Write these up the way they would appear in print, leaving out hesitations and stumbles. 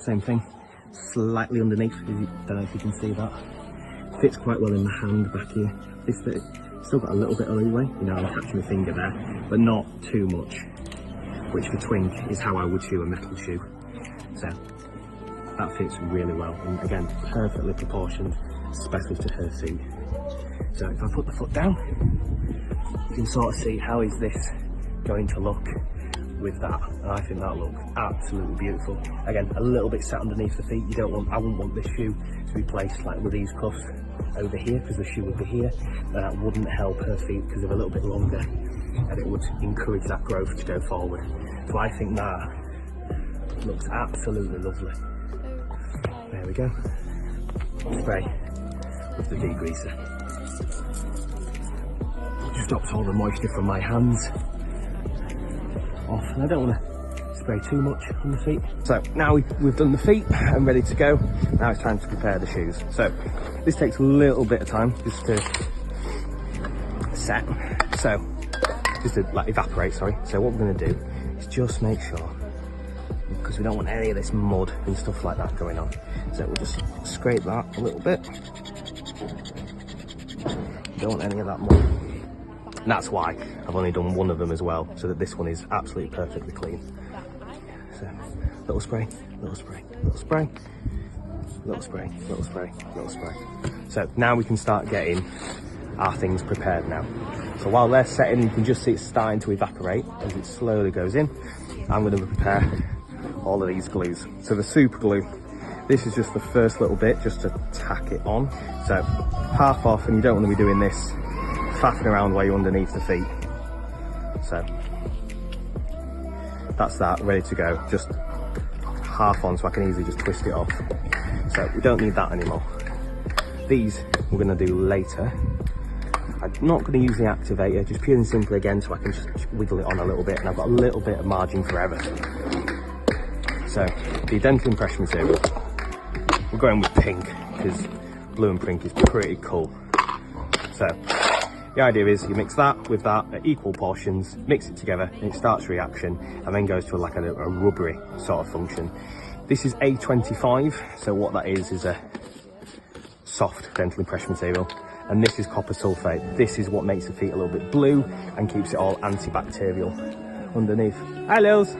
same thing, slightly underneath, don't know if you can see that. Fits quite well in the hand back here. This bit, still got a little bit of leeway, you know, I'm catching my finger there, but not too much, which for twink is how I would shoe a metal shoe. So that fits really well, and again, perfectly proportioned, especially to her feet. So if I put the foot down, you can sort of see how is this going to look with that, and I think that looks absolutely beautiful. Again, a little bit set underneath the feet. I wouldn't want this shoe to be placed like with these cuffs over here, because the shoe would be here, and that wouldn't help her feet because they're a little bit longer, and it would encourage that growth to go forward. So I think that looks absolutely lovely. There we go. Spray with the degreaser. Just stops all the moisture from my hands off, and I don't want to spray too much on the feet. So now we've done the feet and ready to go. Now it's time to prepare the shoes. So this takes a little bit of time just to set. So just to like evaporate, sorry. So what we're going to do is just make sure, because we don't want any of this mud and stuff like that going on. So we'll just scrape that a little bit. Don't want any of that mud. And that's why I've only done one of them as well, so that this one is absolutely perfectly clean. So, little spray, little spray, little spray, little spray, little spray, little spray. So now we can start getting our things prepared now. So while they're setting, you can just see it's starting to evaporate as it slowly goes in. I'm going to prepare all of these glues. So the super glue, this is just the first little bit, just to tack it on. So half off, and you don't want to be doing this faffing around while you're underneath the feet. So that's that, ready to go. Just half on, so I can easily just twist it off. So we don't need that anymore. These we're going to do later. I'm not going to use the activator, just purely and simply again, so I can just wiggle it on a little bit, and I've got a little bit of margin forever. So the dental impression material, we're going with pink because blue and pink is pretty cool. So the idea is you mix that with that at equal portions, mix it together, and it starts reaction and then goes to like a rubbery sort of function. This is A25, so what that is a soft dental impression material, and this is copper sulfate. This is what makes the feet a little bit blue and keeps it all antibacterial underneath. Hi Lils!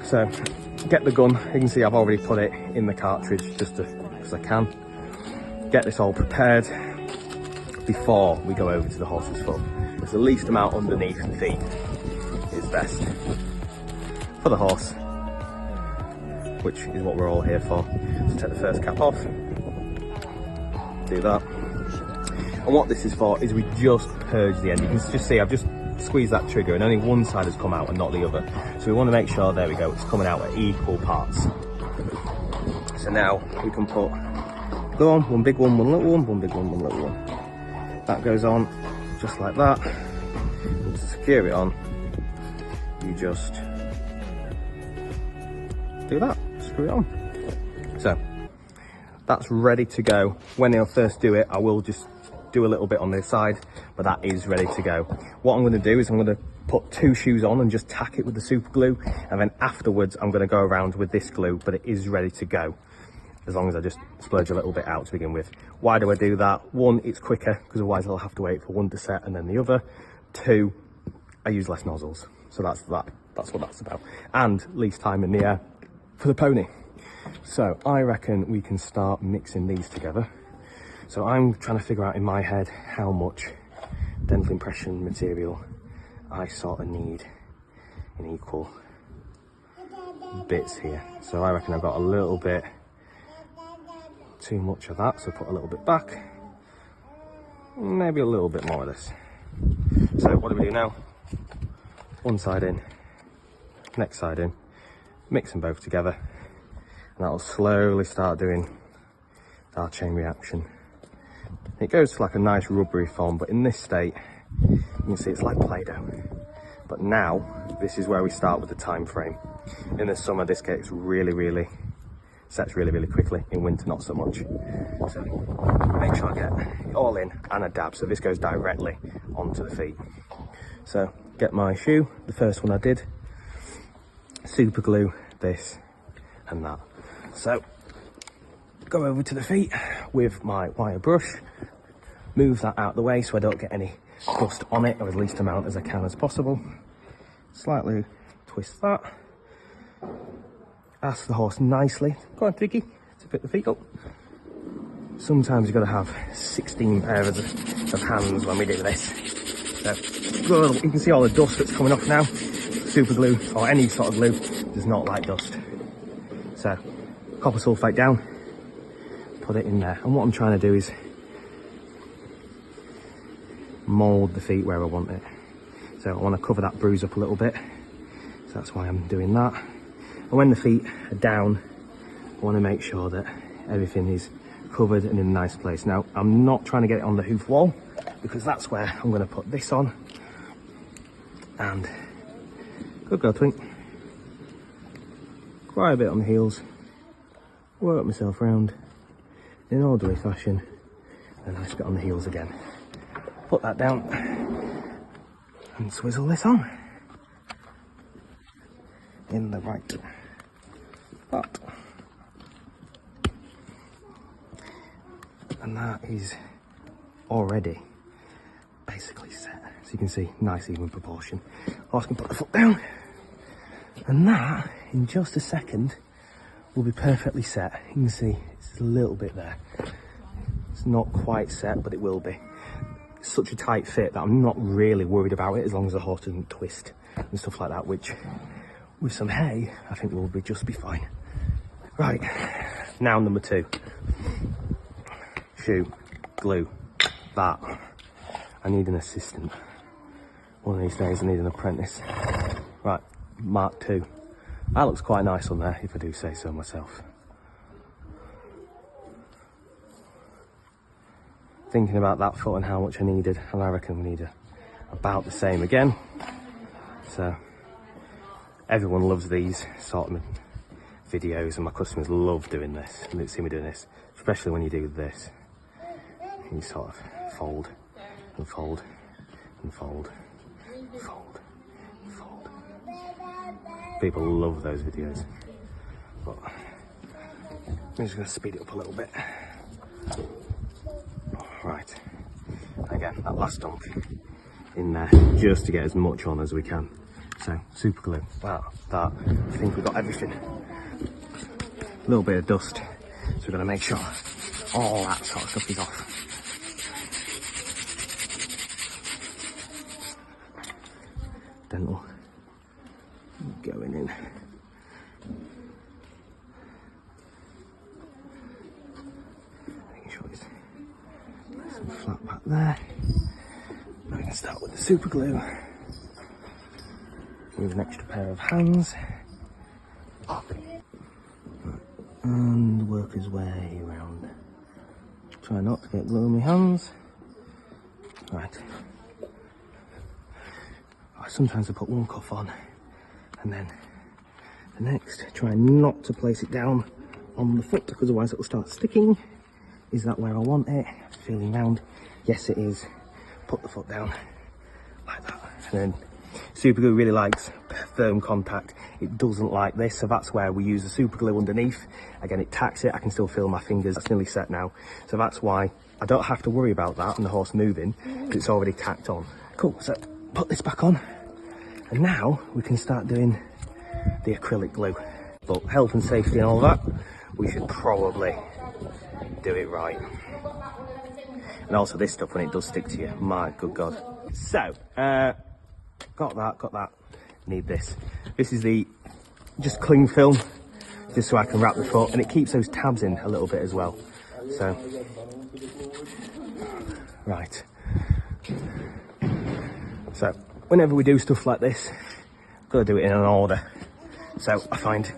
So get the gun, you can see I've already put it in the cartridge just because I can. Get this all prepared before we go over to the horse's foot. There's the least amount underneath the feet is best for the horse, which is what we're all here for. So take the first cap off, do that. And what this is for is we just purge the end. You can just see I've just squeezed that trigger and only one side has come out and not the other. So we want to make sure, there we go, it's coming out at equal parts. So now we can put glue on, one big one, one little one, one big one, one little one. That goes on just like that. And to secure it on, you just do that, screw it on. So that's ready to go. When I'll first do it, I will just do a little bit on this side, but that is ready to go. What I'm going to do is I'm going to put two shoes on and just tack it with the super glue, and then afterwards I'm going to go around with this glue, but it is ready to go, as long as I just splurge a little bit out to begin with. Why do I do that? One, it's quicker, because otherwise I'll have to wait for one to set and then the other. Two, I use less nozzles, so that's what that's about. And least time in the air for the pony. So I reckon we can start mixing these together. So I'm trying to figure out in my head how much dental impression material I sort of need in equal bits here. So I reckon I've got a little bit too much of that, so put a little bit back, maybe a little bit more of this. So what do we do now? One side in, next side in, mix them both together, and that'll slowly start doing our chain reaction. It goes to like a nice rubbery form, but in this state you can see it's like Play-Doh. But now this is where we start with the time frame. In the summer this gets really sets really quickly, in winter not so much. So make sure I get it all in and a dab, so this goes directly onto the feet. So get my shoe, the first one I did, super glue this and that. So go over to the feet with my wire brush, move that out of the way so I don't get any dust on it, or as least amount as I can as possible. Slightly twist that. Ask the horse nicely, go on Twiggy, to pick the feet up. Sometimes you've got to have 16 pairs of hands when we do this. So good, you can see all the dust that's coming off now. Super glue, or any sort of glue, does not like dust. So copper sulfate down, put it in there. And what I'm trying to do is mould the feet where I want it. So I want to cover that bruise up a little bit. So that's why I'm doing that. And when the feet are down, I want to make sure that everything is covered and in a nice place. Now, I'm not trying to get it on the hoof wall, because that's where I'm going to put this on. And good girl, Twink. Quite a bit on the heels. Work myself round in an orderly fashion. And a nice bit on the heels again. Put that down and swizzle this on in the right spot. And that is already basically set. So you can see, nice even proportion. Horse can put the foot down, and that in just a second will be perfectly set. You can see it's a little bit there. It's not quite set, but it will be. It's such a tight fit that I'm not really worried about it, as long as the horse doesn't twist and stuff like that, which with some hay I think will be just be fine. Right, now number 2. Shoe, glue, that. I need an assistant. One of these days I need an apprentice. Right, Mark 2. That looks quite nice on there, if I do say so myself. Thinking about that foot and how much I needed, and I reckon we need about the same again. So everyone loves these sort of videos, and my customers love doing this. And they see me doing this, especially when you do this. You sort of fold and fold and fold, fold, fold. People love those videos. But I'm just going to speed it up a little bit. Right, again, that last dunk in there, just to get as much on as we can. So, super glue, that, I think we've got everything. A little bit of dust, so we're going to make sure all that sort of stuff is off. Dental going in. Making sure it's nice and flat back there. Now we can start with the super glue. With an extra pair of hands. And work his way around. Try not to get glue in my hands. Right. Sometimes I put one cuff on and then the next. Try not to place it down on the foot, because otherwise it will start sticking. Is that where I want it? Feeling round. Yes, it is. Put the foot down like that. And then super glue really likes firm contact. It doesn't like this, so that's where we use the super glue underneath. Again, it tacks it. I can still feel my fingers. That's nearly set now. So that's why I don't have to worry about that and the horse moving, because it's already tacked on. Cool, so put this back on. And now we can start doing the acrylic glue. But health and safety and all that, we should probably do it right. And also this stuff, when it does stick to you, my good God. So, got that. Need this. This is the just cling film, just so I can wrap the foot, and it keeps those tabs in a little bit as well. So, right. So, whenever we do stuff like this, I've got to do it in an order. So I find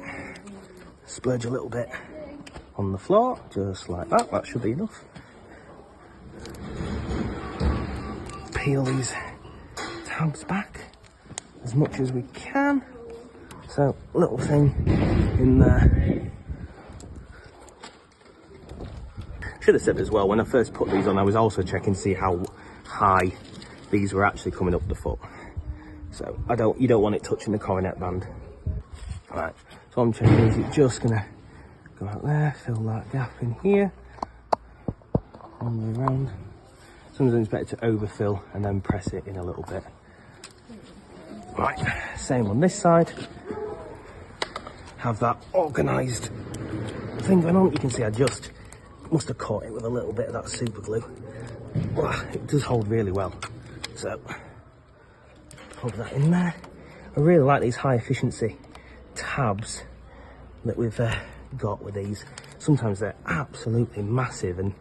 splurge a little bit on the floor, just like that. That should be enough. Peel these tabs back as much as we can. So, little thing in there. Should have said as well, when I first put these on, I was also checking to see how high these were actually coming up the foot. So you don't want it touching the coronet band. Right, so what I'm checking is it just gonna go out there, fill that gap in here, all the way around. Sometimes it's better to overfill and then press it in a little bit. Right, same on this side. Have that organised thing going on. You can see I just must have caught it with a little bit of that super glue. Wow, it does hold really well. So, plug that in there. I really like these high efficiency tabs that we've got with these. Sometimes they're absolutely massive, and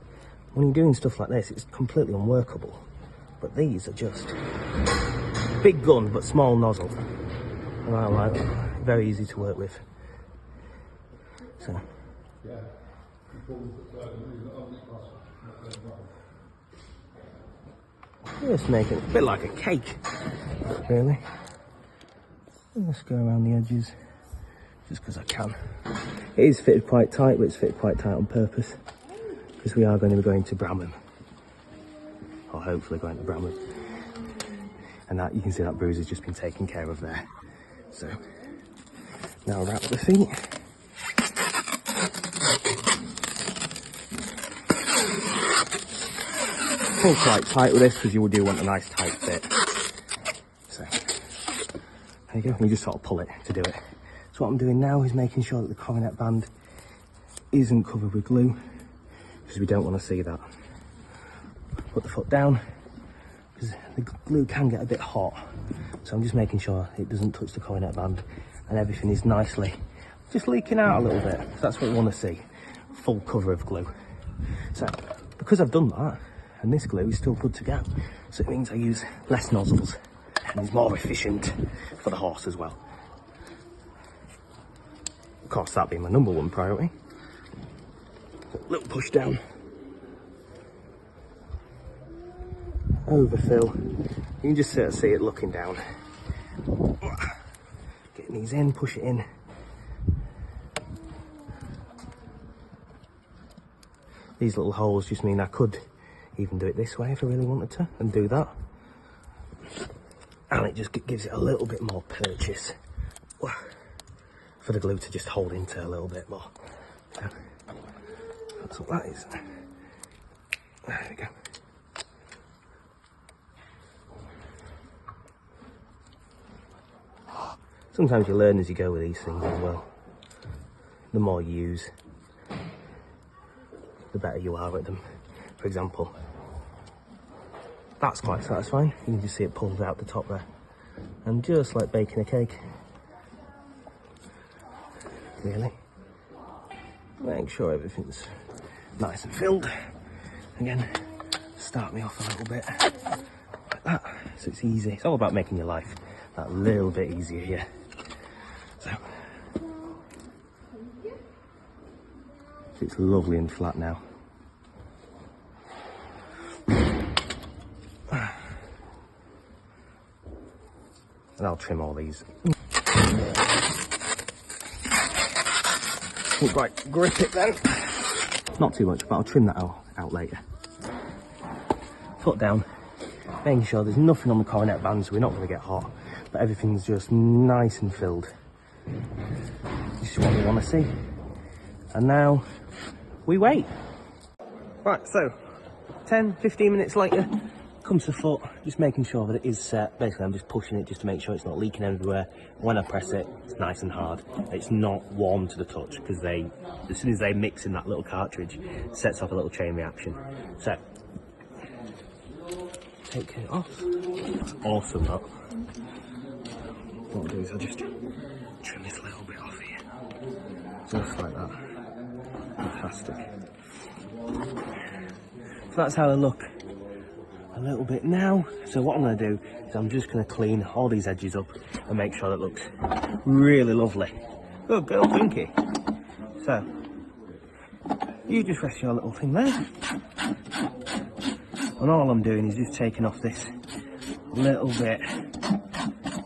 when you're doing stuff like this, it's completely unworkable. But these are just big gun, but small nozzle. And I like that. Very easy to work with. So. Just make it a bit like a cake, really. Let's go around the edges, just because I can. It is fitted quite tight, but it's fitted quite tight on purpose, because we are going to be going to Bramham. Or hopefully going to Bramham. And that, you can see that bruise has just been taken care of there. So, now wrap the feet. Pull quite tight with this, because you do want a nice tight fit. So, there you go, you just sort of pull it to do it. So what I'm doing now is making sure that the coronet band isn't covered with glue, because we don't want to see that. Put the foot down, because the glue can get a bit hot. So I'm just making sure it doesn't touch the coronet band and everything is nicely just leaking out a little bit. So that's what we want to see, full cover of glue. So because I've done that, and this glue is still good to go, so it means I use less nozzles and it's more efficient for the horse as well. Of course, that being my number one priority. So, little push down, overfill. You can just sort of see it looking down. Getting these in, push it in. These little holes just mean I could even do it this way if I really wanted to, and do that. And it just gives it a little bit more purchase for the glue to just hold into a little bit more. So that's what that is. There we go. Sometimes you learn as you go with these things as well. The more you use, the better you are at them. For example, that's quite satisfying. You can just see it pulls out the top there. And just like baking a cake, really. Make sure everything's nice and filled. Again, start me off a little bit like that, so it's easy. It's all about making your life that little bit easier here. So it's lovely and flat now. And I'll trim all these. Can't quite grip it then. Not too much, but I'll trim that out later. Foot down, making sure there's nothing on the coronet band, so we're not going to get hot, but everything's just nice and filled. This is what we want to see. And now we wait. Right, so 10-15 minutes later, comes the foot, just making sure that it is set. Basically, I'm just pushing it just to make sure it's not leaking everywhere. When I press it, it's nice and hard. It's not warm to the touch, because as soon as they mix in that little cartridge, it sets off a little chain reaction. So, take it off. That's awesome, that. What I'll do is I'll just trim this a little bit off here. Just like that. Fantastic. So that's how they look a little bit now. So what I'm going to do is I'm just going to clean all these edges up and make sure that looks really lovely. Good girl, Pinky. So you just rest your little thing there, and all I'm doing is just taking off this little bit,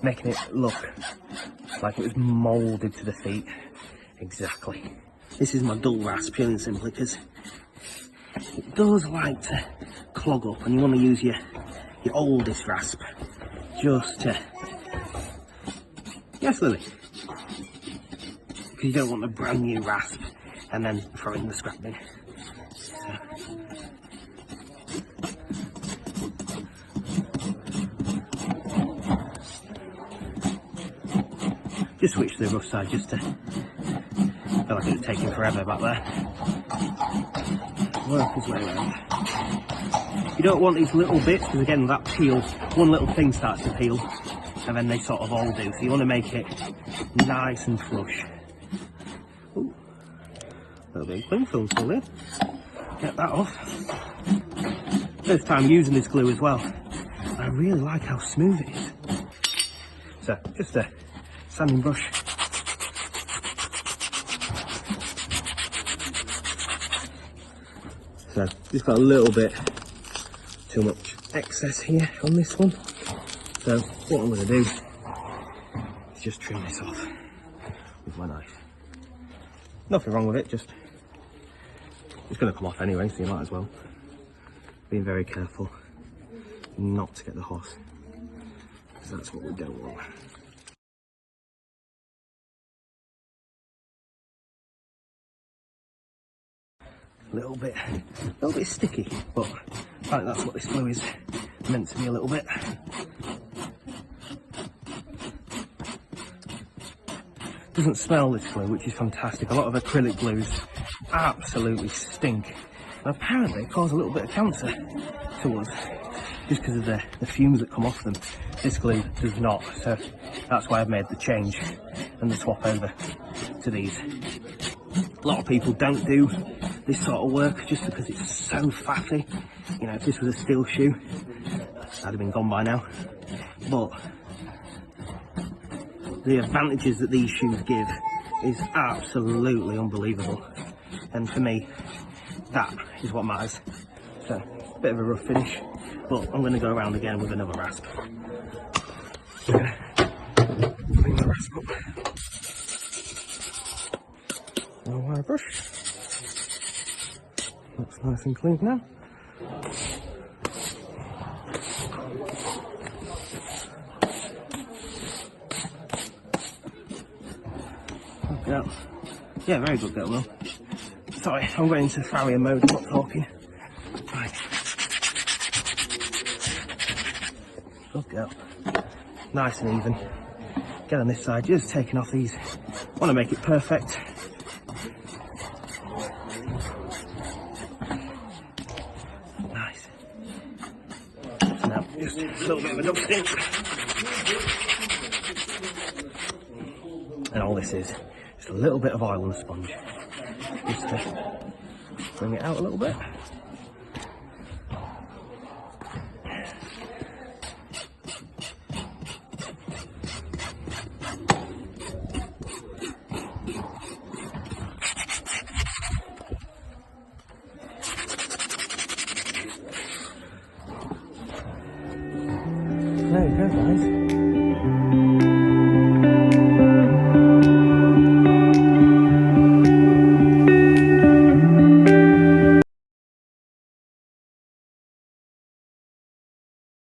making it look like it was moulded to the feet. Exactly. This is my dull rasp, purely and simply because it does like to clog up, and you want to use your oldest rasp just to... Yes, Lily? because you don't want a brand new rasp and then throw it in the scrap bin. So. Just switch to the rough side just to feel like it was taking forever back there. Work his way around. You don't want these little bits because again that peel, one little thing starts to peel and then they sort of all do. So you want to make it nice and flush. Ooh, a little bit of cling film still in. Get that off. First time using this glue as well. I really like how smooth it is. So just a sanding brush. So just got a little bit too much excess here on this one. So what I'm going to do is just trim this off with my knife. Nothing wrong with it, just it's going to come off anyway, so you might as well. Being very careful not to get the horse, because that's what we don't want. A little bit sticky, but I think that's what this glue is meant to be a little bit. Doesn't smell, this glue, which is fantastic. A lot of acrylic glues absolutely stink, and apparently cause a little bit of cancer to us just because of the fumes that come off them. This glue does not, so that's why I've made the change and the swap over to these. A lot of people don't do this sort of work just because it's so fatty. You know, if this was a steel shoe, that'd have been gone by now. But the advantages that these shoes give is absolutely unbelievable. And for me, that is what matters. So, a bit of a rough finish, but I'm going to go around again with another rasp. I'm going to bring the rasp up. No wire brush. Looks nice and clean now. Good girl. Yeah, very good girl, Will. Sorry, I'm going into farrier mode, I'm not talking. Right. Good girl. Nice and even. Get on this side, just taking off these. Want to make it perfect. Nice. So now, just a little bit of a dusting. And all this is just a little bit of oil on the sponge. Just to bring it out a little bit. There you go, guys.